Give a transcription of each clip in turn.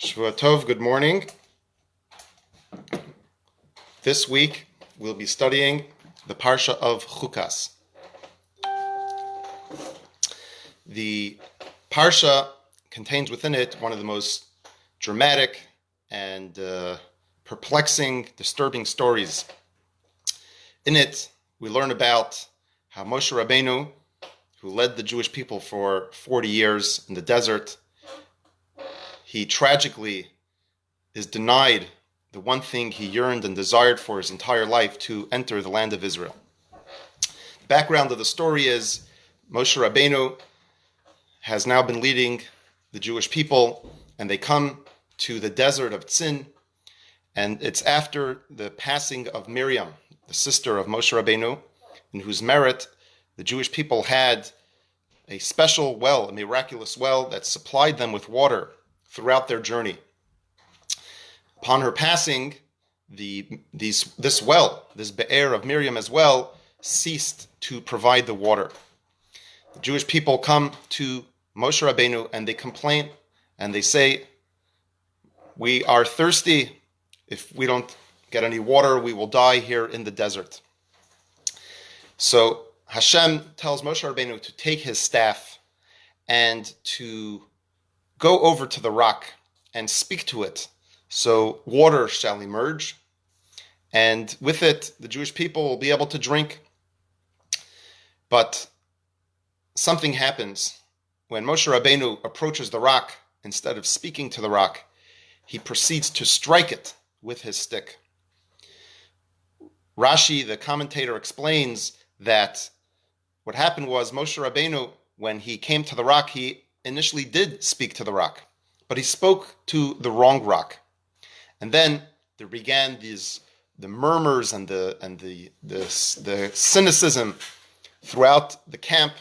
Shvua Tov, good morning. This week we'll be studying the Parsha of Chukas. The Parsha contains within it one of the most dramatic and perplexing, disturbing stories. In it, we learn about how Moshe Rabbeinu, who led the Jewish people for 40 years in the desert, he tragically is denied the one thing he yearned and desired for his entire life, to enter the land of Israel. The background of the story is Moshe Rabbeinu has now been leading the Jewish people, and they come to the desert of Tzin, and it's after the passing of Miriam, the sister of Moshe Rabbeinu, in whose merit the Jewish people had a special well, a miraculous well that supplied them with water throughout their journey. Upon her passing, this well, this be'er of Miriam as well, ceased to provide the water. The Jewish people come to Moshe Rabbeinu and they complain and they say, "We are thirsty. If we don't get any water, we will die here in the desert." So Hashem tells Moshe Rabbeinu to take his staff and to go over to the rock and speak to it, so water shall emerge, and with it the Jewish people will be able to drink. But something happens. When Moshe Rabbeinu approaches the rock, instead of speaking to the rock, he proceeds to strike it with his stick. Rashi, the commentator, explains that what happened was Moshe Rabbeinu, when he came to the rock, he initially did speak to the rock, but he spoke to the wrong rock. And then there began the murmurs and the cynicism throughout the camp.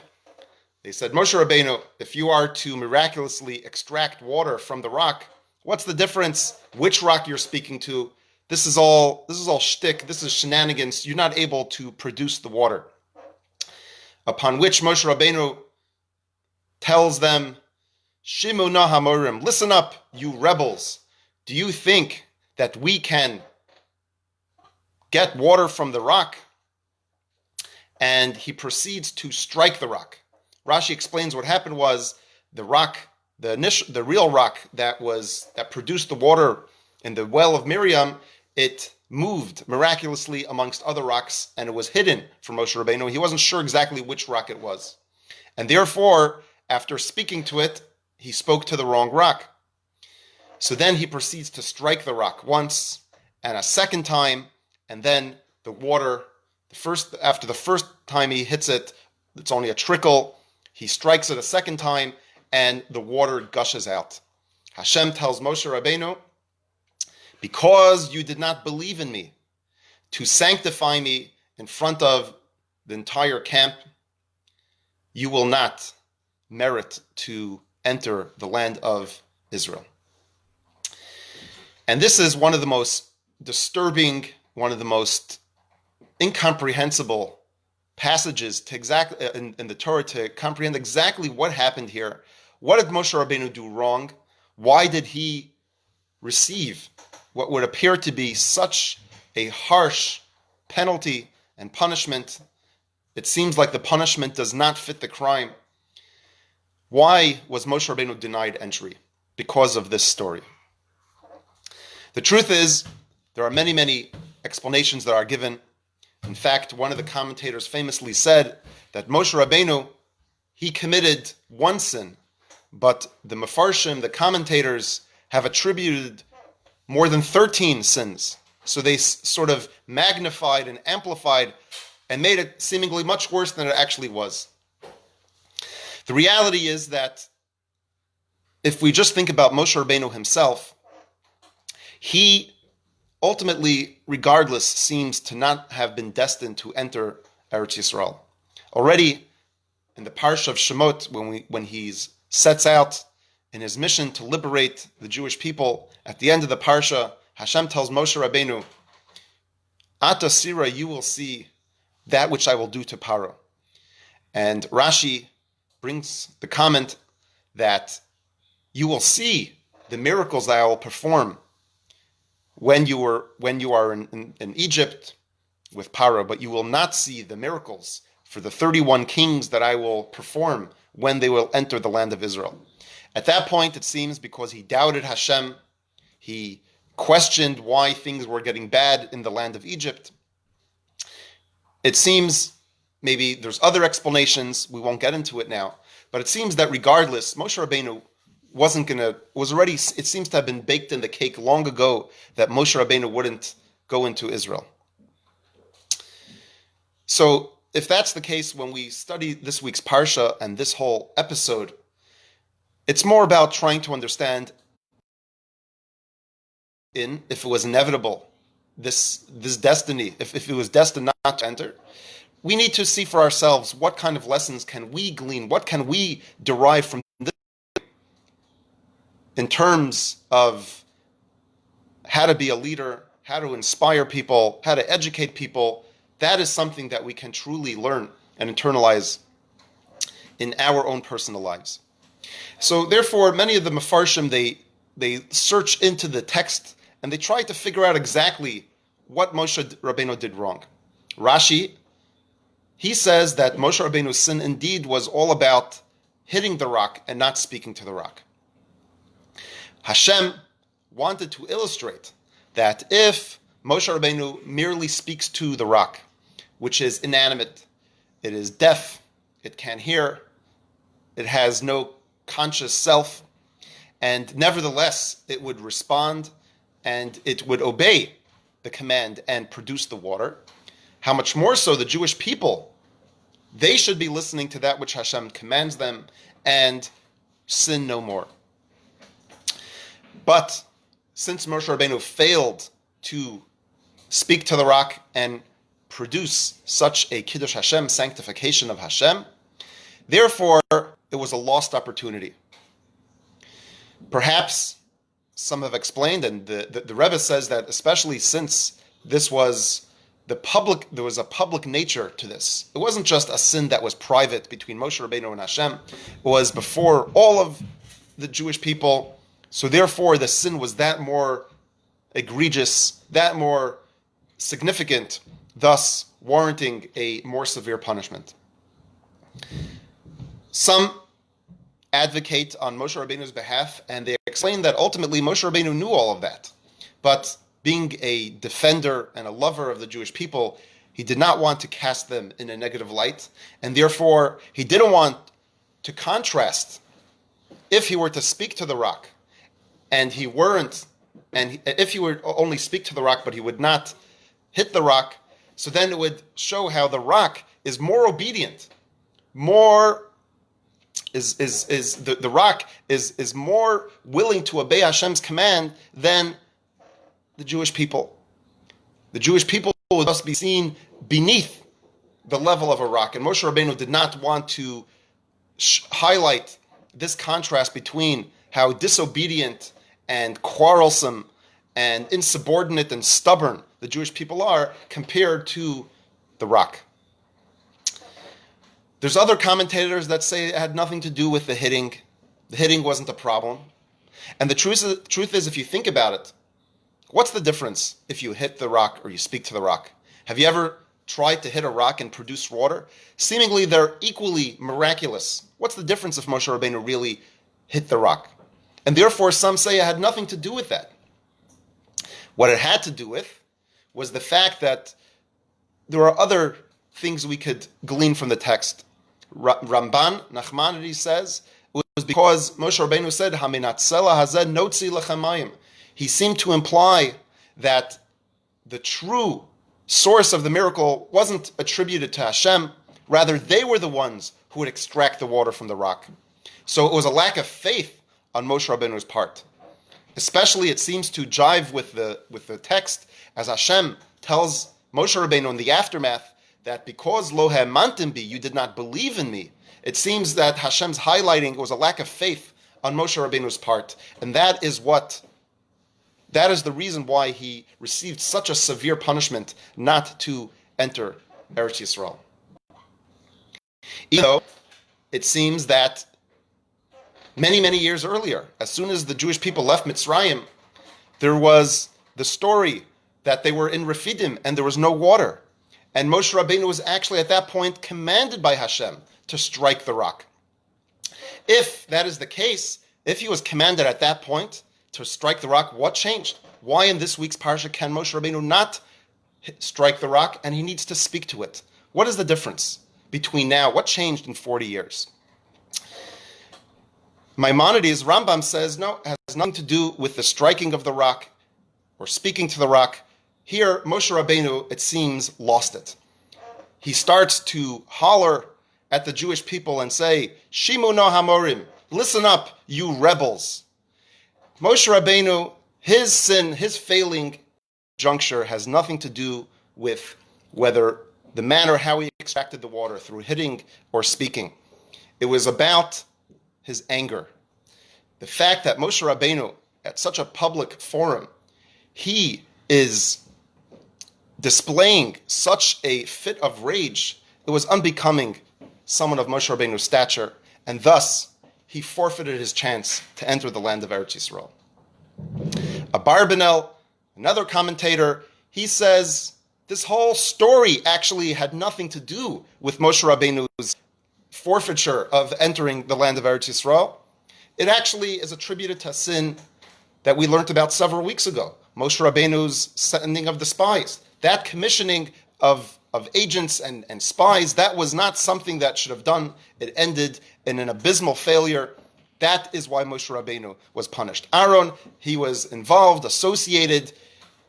They said, "Moshe Rabbeinu, if you are to miraculously extract water from the rock, what's the difference which rock you're speaking to? This is all shtick, this is shenanigans, you're not able to produce the water." Upon which Moshe Rabbeinu tells them, "Shimu na hamorim, listen up, you rebels. Do you think that we can get water from the rock?" And he proceeds to strike the rock. Rashi explains what happened was the rock, the real rock that produced the water in the well of Miriam, it moved miraculously amongst other rocks, and it was hidden from Moshe Rabbeinu. He wasn't sure exactly which rock it was. And therefore, after speaking to it, he spoke to the wrong rock. So then he proceeds to strike the rock once and a second time, and then the water, after the first time he hits it, it's only a trickle. He strikes it a second time, and the water gushes out. Hashem tells Moshe Rabbeinu, "Because you did not believe in me to sanctify me in front of the entire camp, you will not merit to enter the land of Israel." And this is one of the most disturbing, one of the most incomprehensible passages in the Torah to comprehend exactly what happened here. What did Moshe Rabbeinu do wrong? Why did he receive what would appear to be such a harsh penalty and punishment? It seems like the punishment does not fit the crime. Why was Moshe Rabbeinu denied entry? Because of this story. The truth is, there are many, many explanations that are given. In fact, one of the commentators famously said that Moshe Rabbeinu, he committed one sin, but the Mefarshim, the commentators, have attributed more than 13 sins. So they sort of magnified and amplified and made it seemingly much worse than it actually was. The reality is that if we just think about Moshe Rabbeinu himself, he ultimately, regardless, seems to not have been destined to enter Eretz Yisrael. Already in the Parsha of Shemot, when he sets out in his mission to liberate the Jewish people, at the end of the Parsha, Hashem tells Moshe Rabbeinu, "Ata Sira, you will see that which I will do to Paro." And Rashi brings the comment that you will see the miracles that I will perform when you are in Egypt with Paro, but you will not see the miracles for the 31 kings that I will perform when they will enter the land of Israel. At that point, it seems, because he doubted Hashem, he questioned why things were getting bad in the land of Egypt. It seems, maybe there's other explanations, we won't get into it now, but it seems that regardless, Moshe Rabbeinu it seems to have been baked in the cake long ago that Moshe Rabbeinu wouldn't go into Israel. So if that's the case, when we study this week's Parsha and this whole episode, it's more about trying to understand if it was inevitable, this destiny, if it was destined not to enter, we need to see for ourselves what kind of lessons can we glean, what can we derive from this in terms of how to be a leader, how to inspire people, how to educate people. That is something that we can truly learn and internalize in our own personal lives. So therefore, many of the Mefarshim, they search into the text and they try to figure out exactly what Moshe Rabbeinu did wrong. Rashi, he says that Moshe Rabbeinu's sin indeed was all about hitting the rock and not speaking to the rock. Hashem wanted to illustrate that if Moshe Rabbeinu merely speaks to the rock, which is inanimate, it is deaf, it can't hear, it has no conscious self, and nevertheless it would respond and it would obey the command and produce the water, how much more so the Jewish people, they should be listening to that which Hashem commands them and sin no more. But since Moshe Rabbeinu failed to speak to the rock and produce such a Kiddush Hashem, sanctification of Hashem, therefore it was a lost opportunity. Perhaps some have explained, and the Rebbe says that especially since there was a public nature to this. It wasn't just a sin that was private between Moshe Rabbeinu and Hashem. It was before all of the Jewish people. So therefore, the sin was that more egregious, that more significant, thus warranting a more severe punishment. Some advocate on Moshe Rabbeinu's behalf, and they explain that ultimately Moshe Rabbeinu knew all of that. But being a defender and a lover of the Jewish people, he did not want to cast them in a negative light, and therefore he didn't want to contrast. If he were to speak to the rock, if he would only speak to the rock, but he would not hit the rock, so then it would show how the rock is more obedient, the rock is more willing to obey Hashem's command than the Jewish people. The Jewish people would thus be seen beneath the level of a rock, and Moshe Rabbeinu did not want to highlight this contrast between how disobedient and quarrelsome and insubordinate and stubborn the Jewish people are compared to the rock. There's other commentators that say it had nothing to do with the hitting. The hitting wasn't a problem. And the truth is, if you think about it, what's the difference if you hit the rock or you speak to the rock? Have you ever tried to hit a rock and produce water? Seemingly they're equally miraculous. What's the difference if Moshe Rabbeinu really hit the rock? And therefore some say it had nothing to do with that. What it had to do with was the fact that there are other things we could glean from the text. Ramban, Nachmanides says, it was because Moshe Rabbeinu said, "Haminatzela hazeh notzi lechamayim." He seemed to imply that the true source of the miracle wasn't attributed to Hashem, rather they were the ones who would extract the water from the rock. So it was a lack of faith on Moshe Rabbeinu's part. Especially it seems to jive with the text as Hashem tells Moshe Rabbeinu in the aftermath that because lo ha'amantim bi, you did not believe in me. It seems that Hashem's highlighting was a lack of faith on Moshe Rabbeinu's part, and that is the reason why he received such a severe punishment not to enter Eretz Yisrael. Even though it seems that Many, many years earlier, as soon as the Jewish people left Mitzrayim, there was the story that they were in Refidim and there was no water. And Moshe Rabbeinu was actually at that point commanded by Hashem to strike the rock. If that is the case, if he was commanded at that point to strike the rock, what changed? Why in this week's parsha can Moshe Rabbeinu not strike the rock and he needs to speak to it? What is the difference between now? What changed in 40 years? Maimonides, Rambam says, no, it has nothing to do with the striking of the rock or speaking to the rock. Here, Moshe Rabbeinu, it seems, lost it. He starts to holler at the Jewish people and say, Shimu no Hamorim, listen up, you rebels. Moshe Rabbeinu, his sin, his failing juncture has nothing to do with whether the manner how he extracted the water, through hitting or speaking. It was about his anger. The fact that Moshe Rabbeinu, at such a public forum, he is displaying such a fit of rage, it was unbecoming someone of Moshe Rabbeinu's stature, and thus he forfeited his chance to enter the land of Eretz Yisrael. Abarbanel, another commentator, he says this whole story actually had nothing to do with Moshe Rabbeinu's forfeiture of entering the land of Eretz Yisrael. It actually is attributed to a sin that we learned about several weeks ago, Moshe Rabbeinu's sending of the spies. That commissioning of agents and spies, that was not something that should have done. It ended in an abysmal failure. That is why Moshe Rabbeinu was punished. Aaron, he was involved, associated,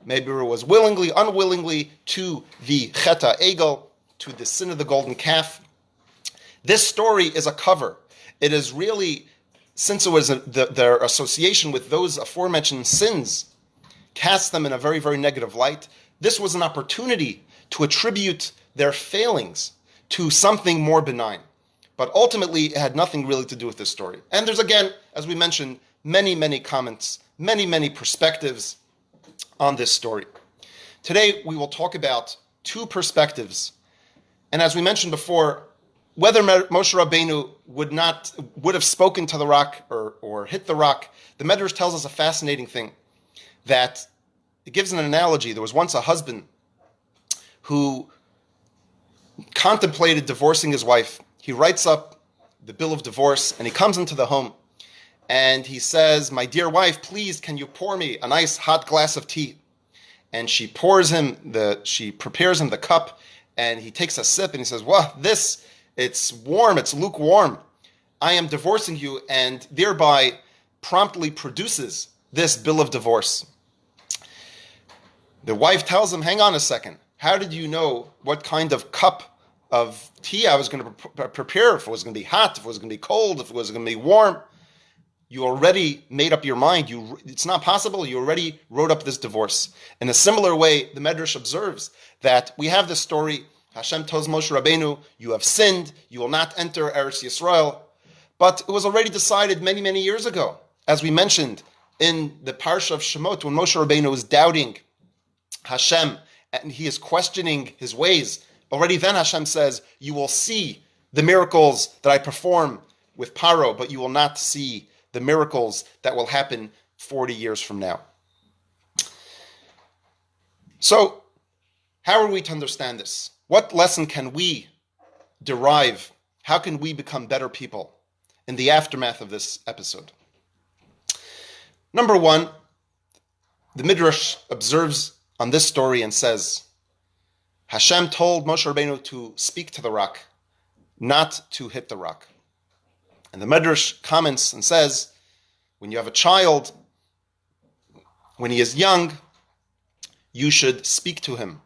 maybe it was willingly, unwillingly, to the Cheta Egel, to the sin of the golden calf. This story is a cover. It is really, since it was their association with those aforementioned sins, cast them in a very, very negative light. This was an opportunity to attribute their failings to something more benign. But ultimately, it had nothing really to do with this story. And there's, again, as we mentioned, many, many comments, many, many perspectives on this story. Today, we will talk about two perspectives. And as we mentioned before, whether Moshe Rabbeinu would have spoken to the rock or hit the rock, the Medrash tells us a fascinating thing, that it gives an analogy. There was once a husband who contemplated divorcing his wife. He writes up the bill of divorce and he comes into the home and he says, "My dear wife, please, can you pour me a nice hot glass of tea?" And she prepares him the cup, and he takes a sip and he says, "Well, it's warm, it's lukewarm. I am divorcing you," and thereby promptly produces this bill of divorce. The wife tells him, "Hang on a second. How did you know what kind of cup of tea I was going to prepare, if it was going to be hot, if it was going to be cold, if it was going to be warm? You already made up your mind. It's not possible. You already wrote up this divorce." In a similar way, the Medrash observes that we have this story. Hashem tells Moshe Rabbeinu, "You have sinned. You will not enter Eretz Yisrael." But it was already decided many, many years ago. As we mentioned in the Parsha of Shemot, when Moshe Rabbeinu is doubting Hashem and he is questioning his ways, already then Hashem says, "You will see the miracles that I perform with Paro, but you will not see the miracles that will happen 40 years from now." So, how are we to understand this? What lesson can we derive? How can we become better people in the aftermath of this episode? Number one, the Midrash observes on this story and says, Hashem told Moshe Rabbeinu to speak to the rock, not to hit the rock. And the Midrash comments and says, when you have a child, when he is young, you should speak to him.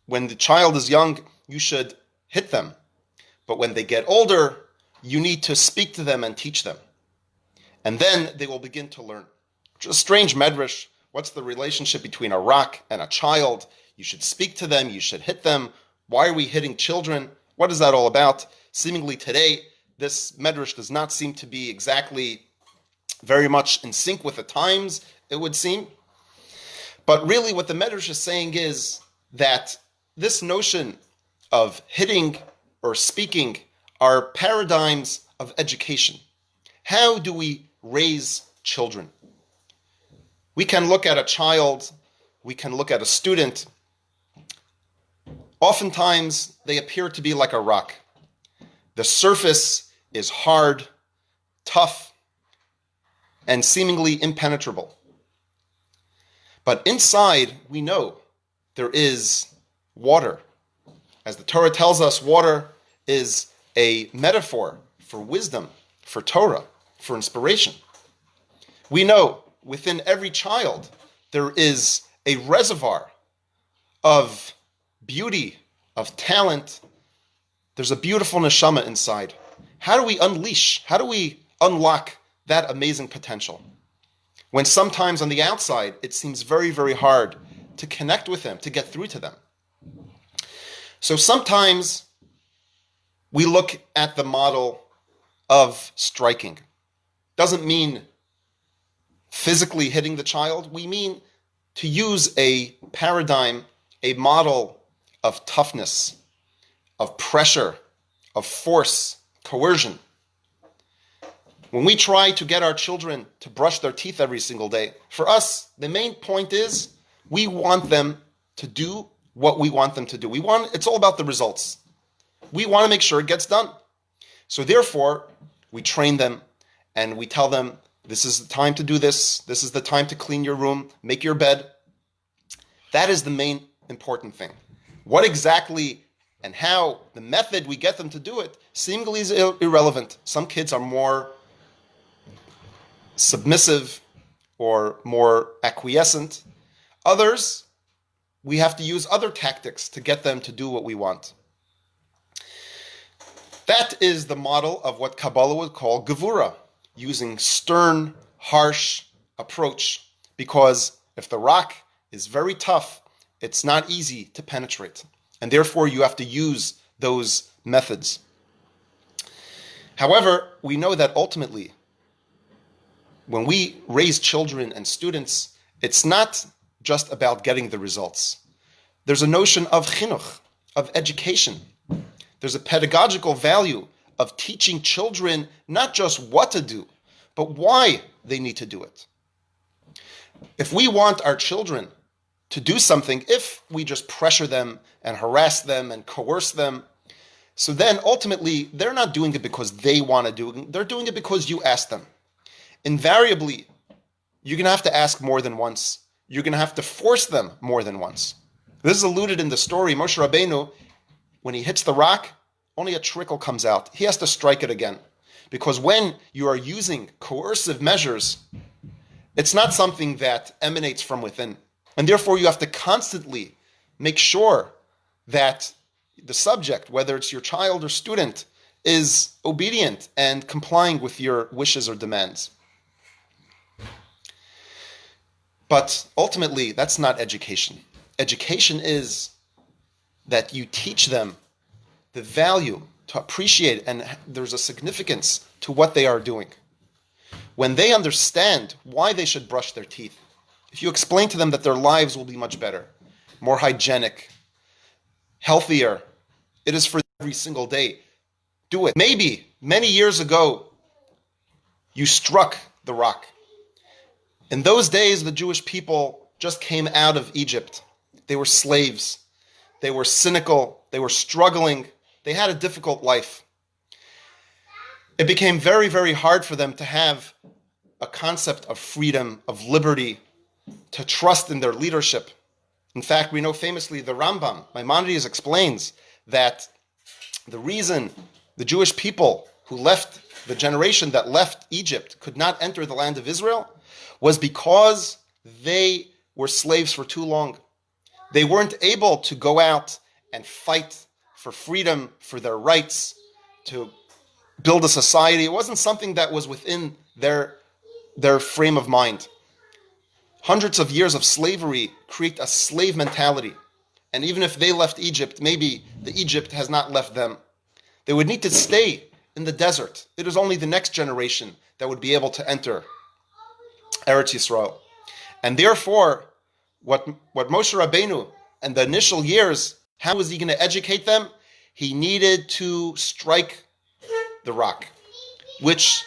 When the child is young, you should hit them. But when they get older, you need to speak to them and teach them. And then they will begin to learn. Which is a strange Medrash. What's the relationship between a rock and a child? You should speak to them, you should hit them. Why are we hitting children? What is that all about? Seemingly today, this Medrash does not seem to be exactly very much in sync with the times, it would seem. But really what the Medrash is saying is that this notion of hitting or speaking are paradigms of education. How do we raise children? We can look at a child, we can look at a student. Oftentimes, they appear to be like a rock. The surface is hard, tough, and seemingly impenetrable. But inside, we know there is water. As the Torah tells us, water is a metaphor for wisdom, for Torah, for inspiration. We know within every child there is a reservoir of beauty, of talent. There's a beautiful neshama inside. How do we unleash, how do we unlock that amazing potential? When sometimes on the outside, it seems very, very hard to connect with them, to get through to them. So sometimes we look at the model of striking. Doesn't mean physically hitting the child. We mean to use a paradigm, a model of toughness, of pressure, of force, coercion. When we try to get our children to brush their teeth every single day, for us, the main point is we want them to do what we want them to do. It's all about the results. We want to make sure it gets done. So therefore, we train them and we tell them, this is the time to do this. This is the time to clean your room, make your bed. That is the main important thing. What exactly and how, the method we get them to do it, seemingly is irrelevant. Some kids are more submissive or more acquiescent. Others, we have to use other tactics to get them to do what we want. That is the model of what Kabbalah would call gevura, using stern, harsh approach, because if the rock is very tough, it's not easy to penetrate. And therefore, you have to use those methods. However, we know that ultimately, when we raise children and students, it's not just about getting the results. There's a notion of chinuch, of education. There's a pedagogical value of teaching children not just what to do, but why they need to do it. If we want our children to do something, if we just pressure them and harass them and coerce them, so then ultimately they're not doing it because they want to do it. They're doing it because you asked them. Invariably, you're going to have to ask more than once. You're going to have to force them more than once. This is alluded in the story. Moshe Rabbeinu, when he hits the rock, only a trickle comes out. He has to strike it again. Because when you are using coercive measures, it's not something that emanates from within. And therefore, you have to constantly make sure that the subject, whether it's your child or student, is obedient and complying with your wishes or demands. But ultimately, that's not education. Education is that you teach them the value to appreciate, and there's a significance to what they are doing. When they understand why they should brush their teeth, if you explain to them that their lives will be much better, more hygienic, healthier, it is for every single day. Do it. Maybe many years ago, you struck the rock. In those days, the Jewish people just came out of Egypt. They were slaves. They were cynical. They were struggling. They had a difficult life. It became very, very hard for them to have a concept of freedom, of liberty, to trust in their leadership. In fact, we know famously the Rambam, Maimonides, explains that the reason the Jewish people who left, the generation that left Egypt, could not enter the land of Israel was because they were slaves for too long. They weren't able to go out and fight for freedom, for their rights, to build a society. It wasn't something that was within their frame of mind. Hundreds of years of slavery create a slave mentality. And even if they left Egypt, maybe the Egypt has not left them. They would need to stay in the desert. It is only the next generation that would be able to enter Eretz Yisrael. And therefore, what Moshe Rabbeinu in the initial years, how was he going to educate them? He needed to strike the rock. which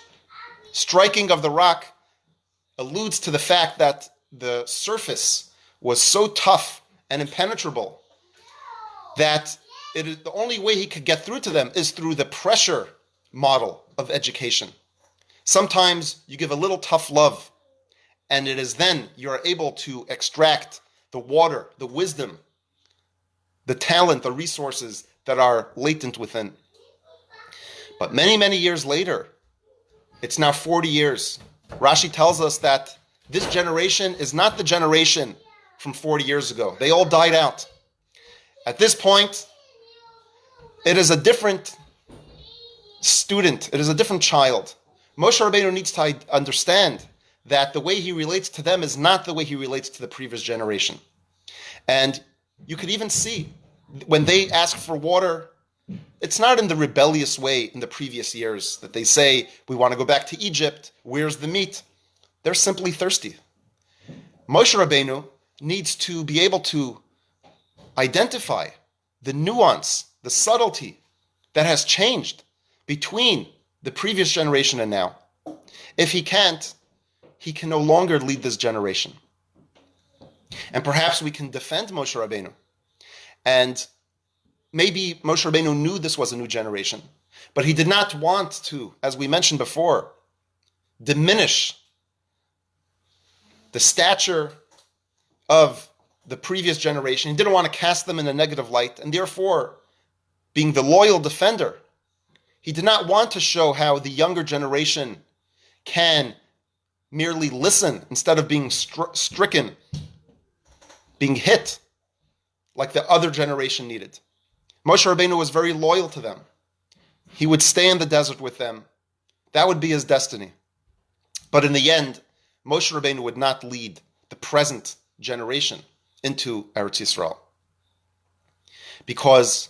striking of the rock alludes to the fact that the surface was so tough and impenetrable that the only way he could get through to them is through the pressure model of education. Sometimes you give a little tough love, and it is then you're able to extract the water, the wisdom, the talent, the resources that are latent within. But many, many years later, it's now 40 years, Rashi tells us that this generation is not the generation from 40 years ago. They all died out. At this point, it is a different student. It is a different child. Moshe Rabbeinu needs to understand that the way he relates to them is not the way he relates to the previous generation. And you could even see when they ask for water, it's not in the rebellious way in the previous years that they say, we want to go back to Egypt, where's the meat? They're simply thirsty. Moshe Rabbeinu needs to be able to identify the nuance, the subtlety that has changed between the previous generation and now. If he can't, he can no longer lead this generation. And perhaps we can defend Moshe Rabbeinu. And maybe Moshe Rabbeinu knew this was a new generation, but he did not want to, as we mentioned before, diminish the stature of the previous generation. He didn't want to cast them in a negative light, and therefore, being the loyal defender, he did not want to show how the younger generation can merely listen instead of being stricken, being hit like the other generation needed. Moshe Rabbeinu was very loyal to them. He would stay in the desert with them. That would be his destiny. But in the end, Moshe Rabbeinu would not lead the present generation into Eretz Yisrael. Because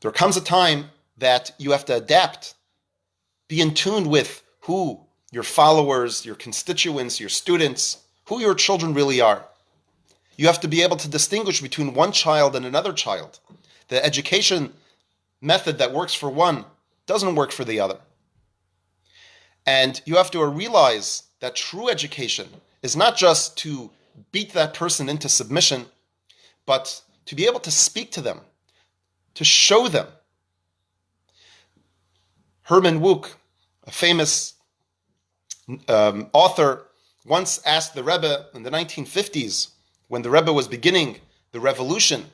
there comes a time that you have to adapt, be in tune with who your followers, your constituents, your students, who your children really are. You have to be able to distinguish between one child and another child. The education method that works for one doesn't work for the other. And you have to realize that true education is not just to beat that person into submission, but to be able to speak to them, to show them. Herman Wouk, a famous author, once asked the Rebbe in the 1950s, when the Rebbe was beginning the revolution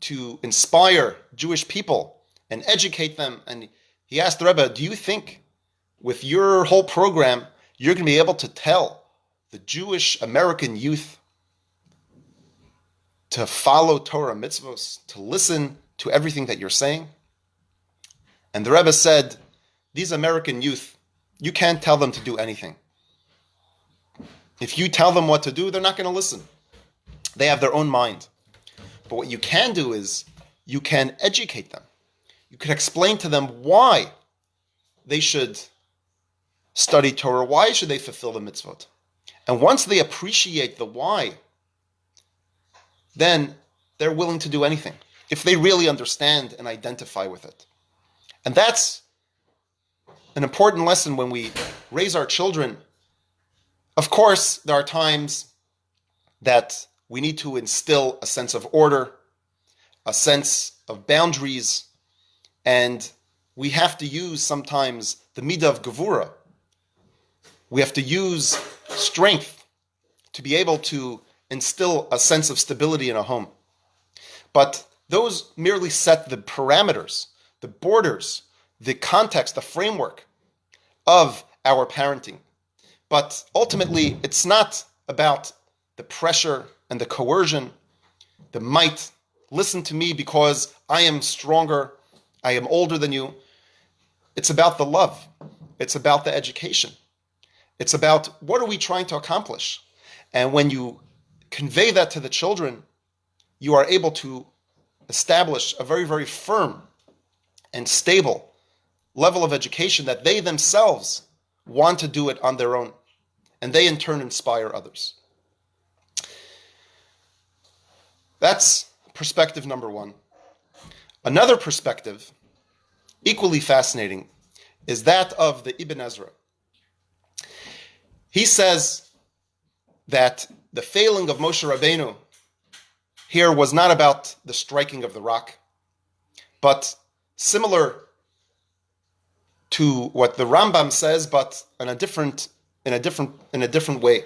to inspire Jewish people and educate them, and he asked the Rebbe, do you think with your whole program, you're going to be able to tell the Jewish American youth to follow Torah mitzvos, to listen to everything that you're saying? And the Rebbe said, these American youth, you can't tell them to do anything. If you tell them what to do, they're not going to listen. They have their own mind. But what you can do is you can educate them. You can explain to them why they should study Torah, why should they fulfill the mitzvot. And once they appreciate the why, then they're willing to do anything, if they really understand and identify with it. And that's an important lesson when we raise our children. Of course, there are times that we need to instill a sense of order, a sense of boundaries, and we have to use sometimes the midah of gevura. We have to use strength to be able to instill a sense of stability in a home. But those merely set the parameters, the borders, the context, the framework of our parenting. But ultimately, it's not about the pressure and the coercion, the might. Listen to me because I am stronger, I am older than you. It's about the love. It's about the education. It's about what are we trying to accomplish. And when you convey that to the children, you are able to establish a very, very firm and stable level of education that they themselves want to do it on their own. And they in turn inspire others. That's perspective number one. Another perspective, equally fascinating, is that of the Ibn Ezra. He says that the failing of Moshe Rabbeinu here was not about the striking of the rock, but similar to what the Rambam says, but in a different way.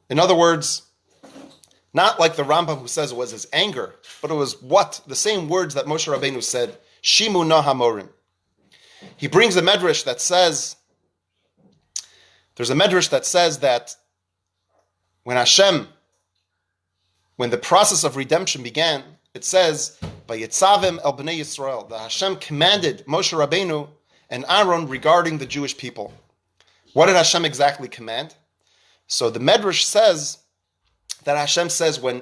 In other words, not like the Rambam who says it was his anger, but it was the same words that Moshe Rabbeinu said, Shimu na hamorim. He brings a medrash that says, that when the process of redemption began, it says, Vayitzavim el bnei Yisrael, that Hashem commanded Moshe Rabbeinu and Aaron regarding the Jewish people. What did Hashem exactly command? So the medrash says that Hashem says, when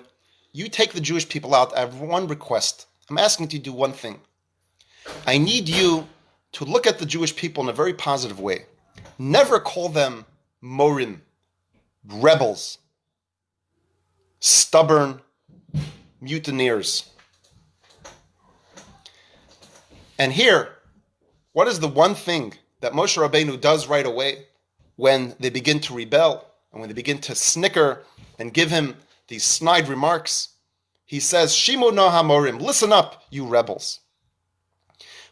you take the Jewish people out, I have one request. I'm asking you to do one thing. I need you to look at the Jewish people in a very positive way. Never call them morim, rebels, stubborn mutineers. And here, what is the one thing that Moshe Rabbeinu does right away when they begin to rebel and when they begin to snicker and give him these snide remarks? He says, Shimu no hamorim, listen up, you rebels.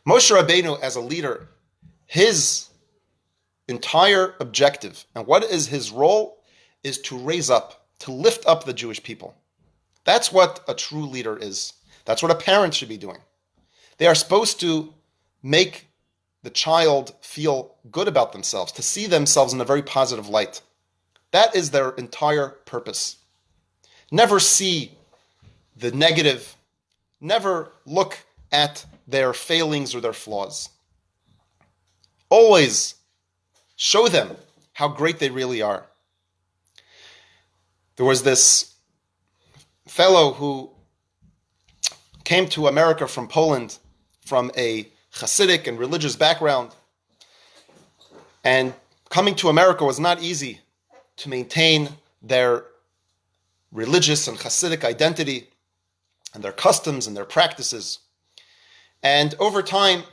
Moshe Rabbeinu, as a leader, his entire objective, and what is his role, is to raise up, to lift up the Jewish people. That's what a true leader is. That's what a parent should be doing. They are supposed to make the child feel good about themselves, to see themselves in a very positive light. That is their entire purpose. Never see the negative. Never look at their failings or their flaws. Always show them how great they really are. There was this fellow who came to America from Poland from a Hasidic and religious background. And coming to America was not easy to maintain their religious and Hasidic identity and their customs and their practices. And over time,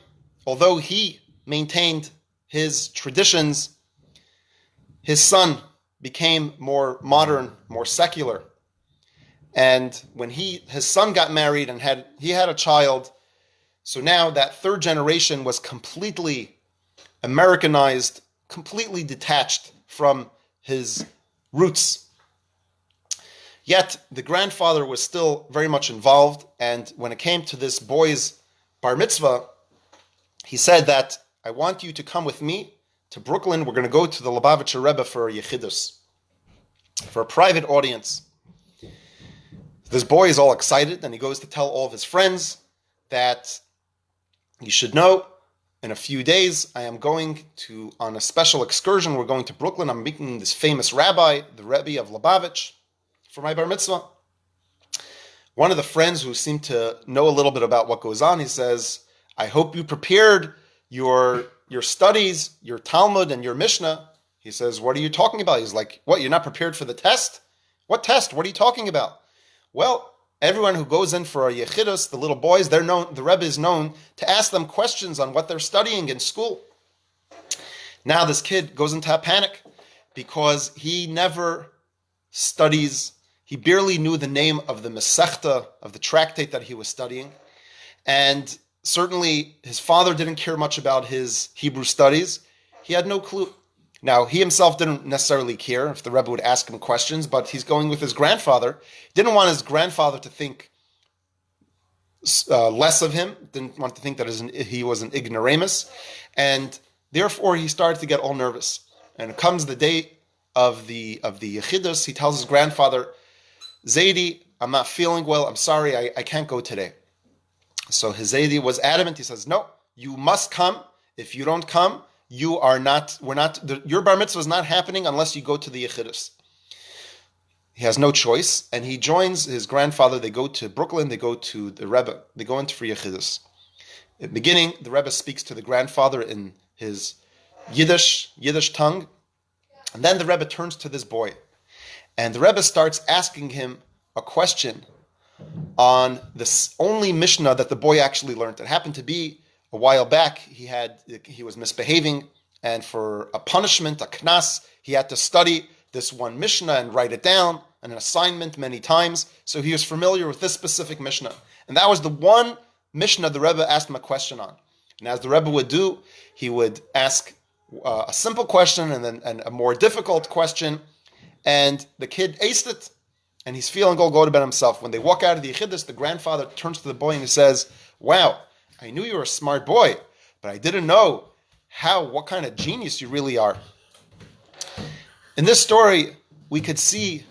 although he maintained his traditions, his son became more modern, more secular. And when his son got married and he had a child, so now that third generation was completely Americanized, completely detached from his roots. Yet the grandfather was still very much involved, and when it came to this boy's bar mitzvah, he said that, I want you to come with me to Brooklyn. We're going to go to the Lubavitcher Rebbe for a yechidus, for a private audience. This boy is all excited, and he goes to tell all of his friends that you should know, in a few days, I am going on a special excursion. We're going to Brooklyn. I'm meeting this famous rabbi, the Rebbe of Lubavitch, for my bar mitzvah. One of the friends who seemed to know a little bit about what goes on, he says, I hope you prepared your studies, your Talmud and your Mishnah. He says, what are you talking about? He's like, what, you're not prepared for the test? What test? What are you talking about? Well, everyone who goes in for a yechidus, the little boys, the Rebbe is known to ask them questions on what they're studying in school. Now this kid goes into a panic because he never studies. He barely knew the name of the Masechta, of the tractate that he was studying. And certainly his father didn't care much about his Hebrew studies. He had no clue. Now, he himself didn't necessarily care if the Rebbe would ask him questions, but he's going with his grandfather. He didn't want his grandfather to think less of him, didn't want to think that he was an ignoramus, and therefore he started to get all nervous. And it comes the day of the Yechidus, he tells his grandfather, Zaidi, I'm not feeling well, I'm sorry, I can't go today. So his Zaidi was adamant, he says, no, you must come. If you don't come, your bar mitzvah is not happening unless you go to the Yechidus. He has no choice, and he joins his grandfather. They go to Brooklyn, they go to the Rebbe, they go into for Yechidus. In the beginning, the Rebbe speaks to the grandfather in his Yiddish tongue, and then the Rebbe turns to this boy, and the Rebbe starts asking him a question on this only Mishnah that the boy actually learned. It happened to be a while back, he was misbehaving, and for a punishment, a knas, he had to study this one Mishnah and write it down, an assignment many times. So he was familiar with this specific Mishnah. And that was the one Mishnah the Rebbe asked him a question on. And as the Rebbe would do, he would ask a simple question and then a more difficult question, and the kid aced it, and he's feeling all good about himself. When they walk out of the Yechidus, the grandfather turns to the boy and he says, "Wow, I knew you were a smart boy, but I didn't know what kind of genius you really are." In this story, we could see,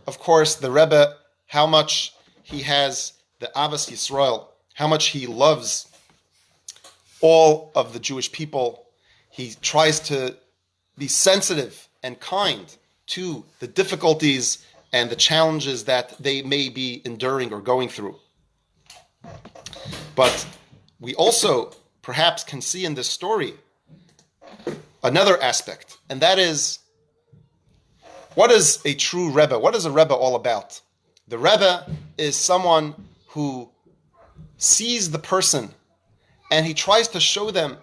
of course, the Rebbe, how much he has the Avas Yisrael, how much he loves all of the Jewish people. He tries to be sensitive and kind to the difficulties and the challenges that they may be enduring or going through. But we also perhaps can see in this story another aspect, and that is, what is a true Rebbe? What is a Rebbe all about? The Rebbe is someone who sees the person and he tries to show them,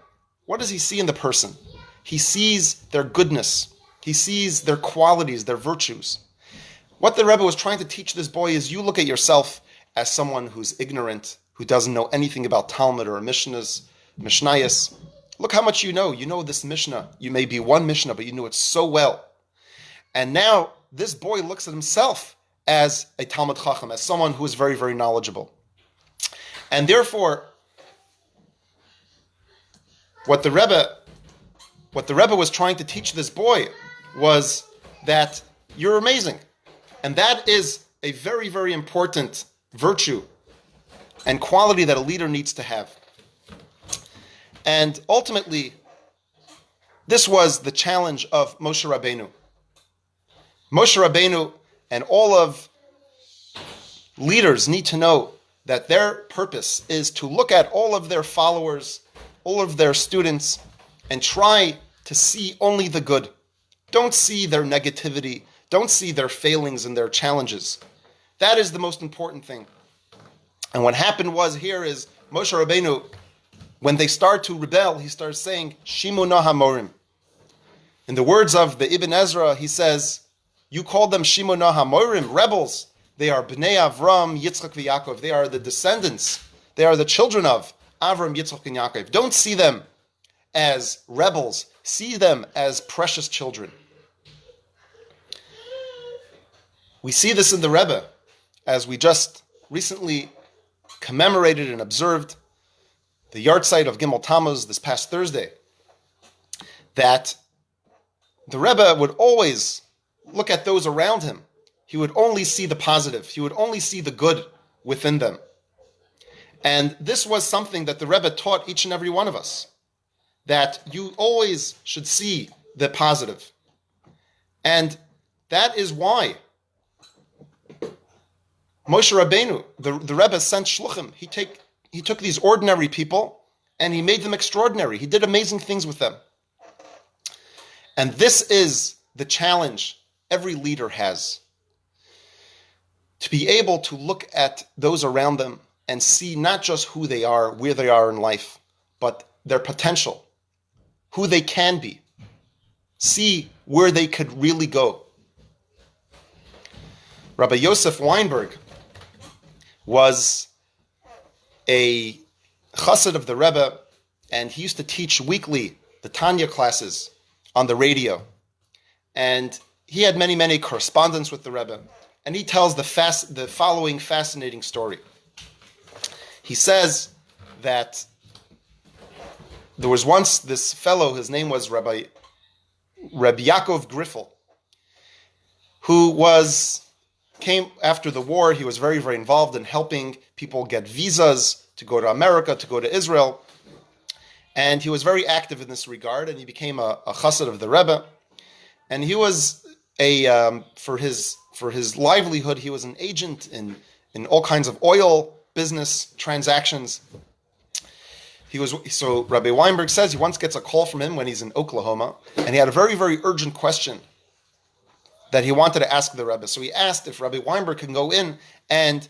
what does he see in the person? He sees their goodness. He sees their qualities, their virtues. What the Rebbe was trying to teach this boy is, you look at yourself as someone who's ignorant, who doesn't know anything about Talmud or Mishnayos. Look how much you know. You know this Mishnah. You may be one Mishnah, but you know it so well. And now this boy looks at himself as a Talmud Chacham, as someone who is very, very knowledgeable. And therefore, what the Rebbe was trying to teach this boy was that you're amazing. And that is a very, very important virtue and quality that a leader needs to have. And ultimately, this was the challenge of Moshe Rabbeinu. Moshe Rabbeinu and all of leaders need to know that their purpose is to look at all of their followers, all of their students, and try to see only the good. Don't see their negativity. Don't see their failings and their challenges. That is the most important thing. And what happened here is Moshe Rabbeinu, when they start to rebel, he starts saying, Shimona Hamorim. In the words of the Ibn Ezra, he says, you call them Shimona Hamorim, rebels. They are Bnei Avram, Yitzchak, and Yaakov. They are the descendants. They are the children of Avram, Yitzchak, and Yaakov. Don't see them as rebels. See them as precious children. We see this in the Rebbe, as we just recently commemorated and observed the yahrzeit of Gimel Tammuz this past Thursday, that the Rebbe would always look at those around him. He would only see the positive. He would only see the good within them. And this was something that the Rebbe taught each and every one of us, that you always should see the positive. And that is why Moshe Rabbeinu, the Rebbe sent shluchim. He took these ordinary people and he made them extraordinary. He did amazing things with them. And this is the challenge every leader has. To be able to look at those around them and see not just who they are, where they are in life, but their potential, who they can be. See where they could really go. Rabbi Yosef Weinberg was a chassid of the Rebbe, and he used to teach weekly the Tanya classes on the radio. And he had many, many correspondence with the Rebbe. And he tells the following fascinating story. He says that there was once this fellow, his name was Rabbi Yaakov Griffel, who came after the war. He was very, very involved in helping people get visas to go to America, to go to Israel. And he was very active in this regard, and he became a chassid of the Rebbe. And he was for his livelihood, he was an agent in all kinds of oil business transactions. So Rabbi Weinberg says he once gets a call from him when he's in Oklahoma, and he had a very, very urgent question that he wanted to ask the Rebbe. So he asked if Rabbi Weinberg can go in and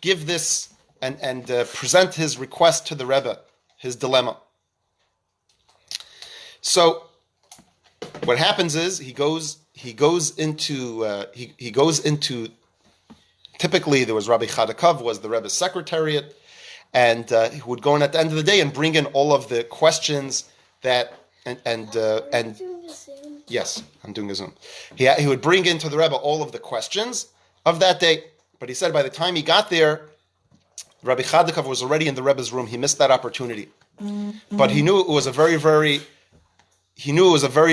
give this and present his request to the Rebbe, his dilemma. So what happens is he goes into typically there was Rabbi Chadakov was the Rebbe's secretariat, and he would go in at the end of the day and bring in all of the questions that and yes, I'm doing a Zoom. He would bring into the Rebbe all of the questions of that day. But he said by the time he got there, Rabbi Chadakov was already in the Rebbe's room. He missed that opportunity. Mm-hmm. But he knew it was a very,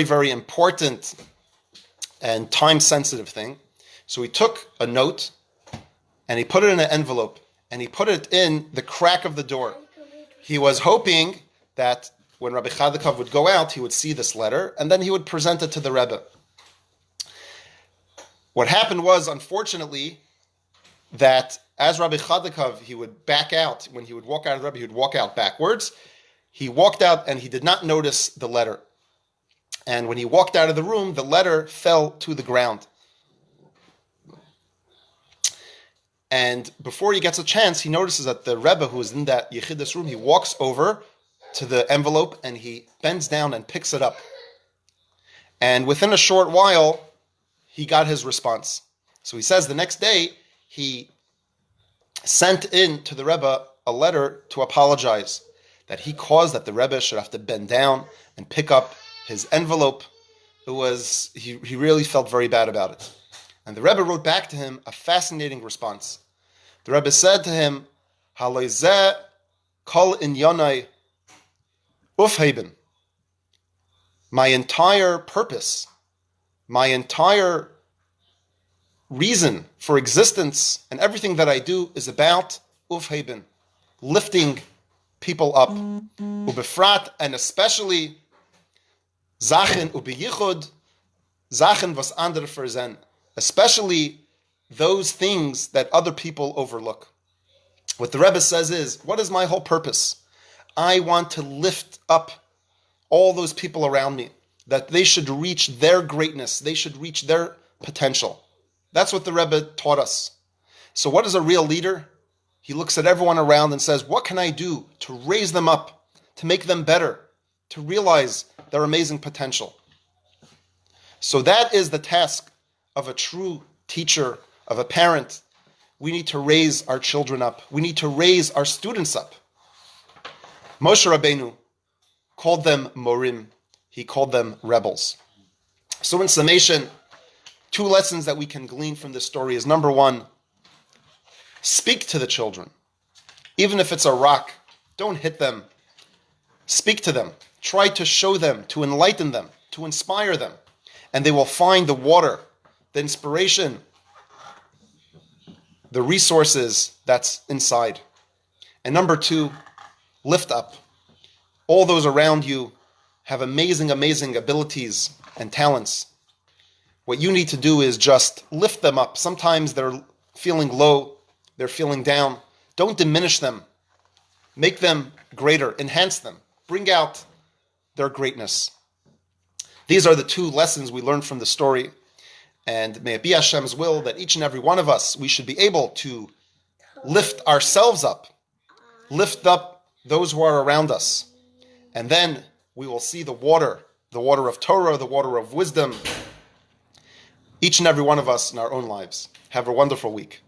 very important and time-sensitive thing. So he took a note and he put it in an envelope and he put it in the crack of the door. He was hoping that when Rabbi Chadakov would go out, he would see this letter and then he would present it to the Rebbe. What happened was, unfortunately, that as Rabbi Chadakov, he would back out. When he would walk out of the Rebbe, he would walk out backwards. He walked out and he did not notice the letter. And when he walked out of the room, the letter fell to the ground. And before he gets a chance, he notices that the Rebbe, who is in that Yechidus room, he walks over to the envelope and he bends down and picks it up. And within a short while, he got his response. So he says the next day, he sent in to the Rebbe a letter to apologize that he caused that the Rebbe should have to bend down and pick up his envelope. He really felt very bad about it. And the Rebbe wrote back to him a fascinating response. The Rebbe said to him, "Haloizeh kol inyanai ufheben." My entire purpose, my entire reason for existence and everything that I do is about ufheben, lifting people up. Ubefrat, and especially Zachen ubeyichud, Zachen was andere verzen, especially those things that other people overlook. What the Rebbe says is, what is my whole purpose? I want to lift up all those people around me, that they should reach their greatness, they should reach their potential. That's what the Rebbe taught us. So what is a real leader? He looks at everyone around and says, what can I do to raise them up, to make them better, to realize their amazing potential? So that is the task of a true teacher, of a parent. We need to raise our children up. We need to raise our students up. Moshe Rabbeinu called them morim. He called them rebels. So in summation, 2 lessons that we can glean from this story is, number 1, speak to the children. Even if it's a rock, don't hit them. Speak to them. Try to show them, to enlighten them, to inspire them. And they will find the water, the inspiration, the resources that's inside. And number 2, lift up. All those around you have amazing, amazing abilities and talents. What you need to do is just lift them up. Sometimes they're feeling low, they're feeling down. Don't diminish them. Make them greater, enhance them, bring out their greatness. These are the 2 lessons we learned from the story. And may it be Hashem's will that each and every one of us, we should be able to lift ourselves up, lift up those who are around us. And then we will see the water of Torah, the water of wisdom, each and every one of us in our own lives. Have a wonderful week.